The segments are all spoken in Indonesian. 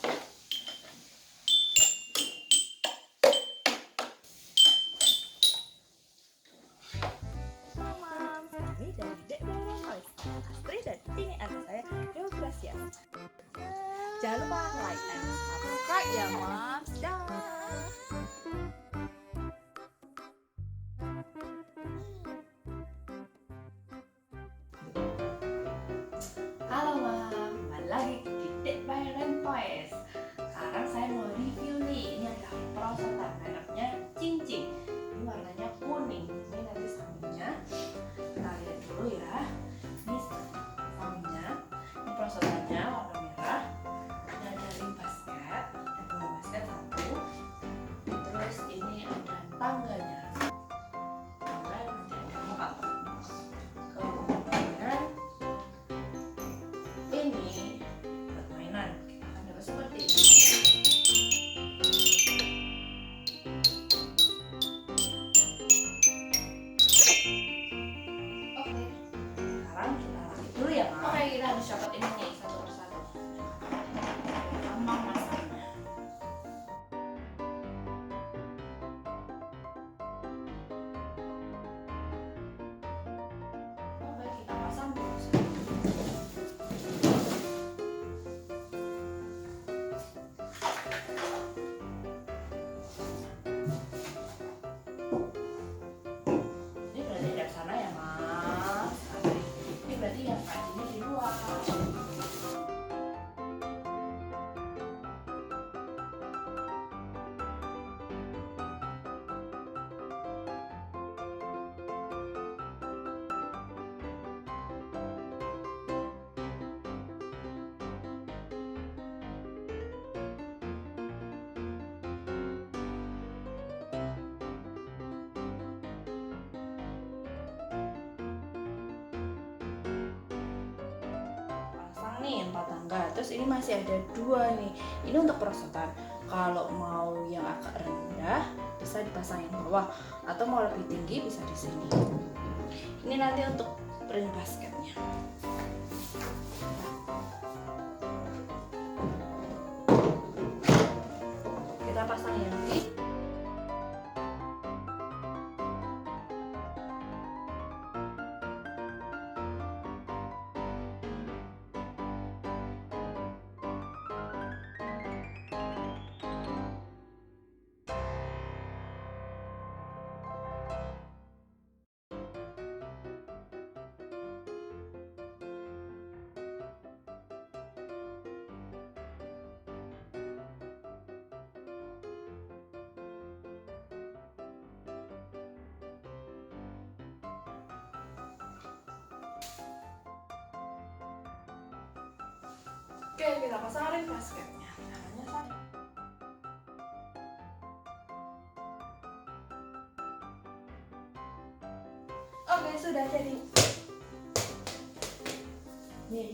Salam, kami dari Dekbay Rent Toys. Astri dan ini anak saya, Gracia. Jangan lupa like and subscribe ya, Mams. Dah. Halo Mam, kembali lagi di Dekbay Rent Toys. Sekarang saya mau review nih. Ini adalah perosotan mereknya Ching Ching. Ini warnanya kuning. Ini nanti sampingnya kita lihat dulu ya. Ini sampingnya, ini perosotannya warna merah. Ini ada ring basket, ada dua basket satu. Terus ini ada tangganya. Tangga nanti ada 4. Kemudian ini buat mainan, kita akan dapat seperti ini. Oke, sekarang kita rakit dulu ya, Mam. Oke, kita harus copot ini nih satu persatu. Gampang masangnya. Oke, kita pasang dulu. Ini berarti dari sana ya, Mas. Ini berarti yang kakinya di luar. Pasang nih 4 tangga. Terus ini masih ada 2 nih. Ini untuk perosotan. Kalau mau yang agak rendah bisa dipasang yang bawah, atau mau lebih tinggi bisa di sini. Ini nanti untuk ring basketnya. Kita pasang yang di Oke, kita pasang ring basketnya. Caranya sama. Oke, sudah jadi. Nih.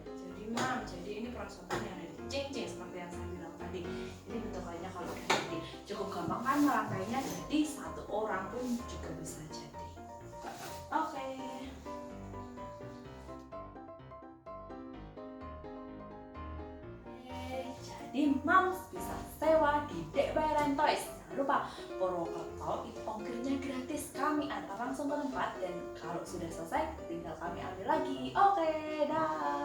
Jadi Mam, jadi ini perosotan yang ada di Ching Ching seperti yang saya bilang tadi. Ini bentukannya kalau udah jadi cukup gampang kan merangkainya, jadi satu orang pun juga bisa jadi. Oke. Jadi Mams bisa sewa di Dekbay Rent Toys. Jangan lupa Purwokerto itu ongkirnya gratis. Kami antar langsung ke tempat dan kalau sudah selesai tinggal kami ambil lagi. Oke, dah.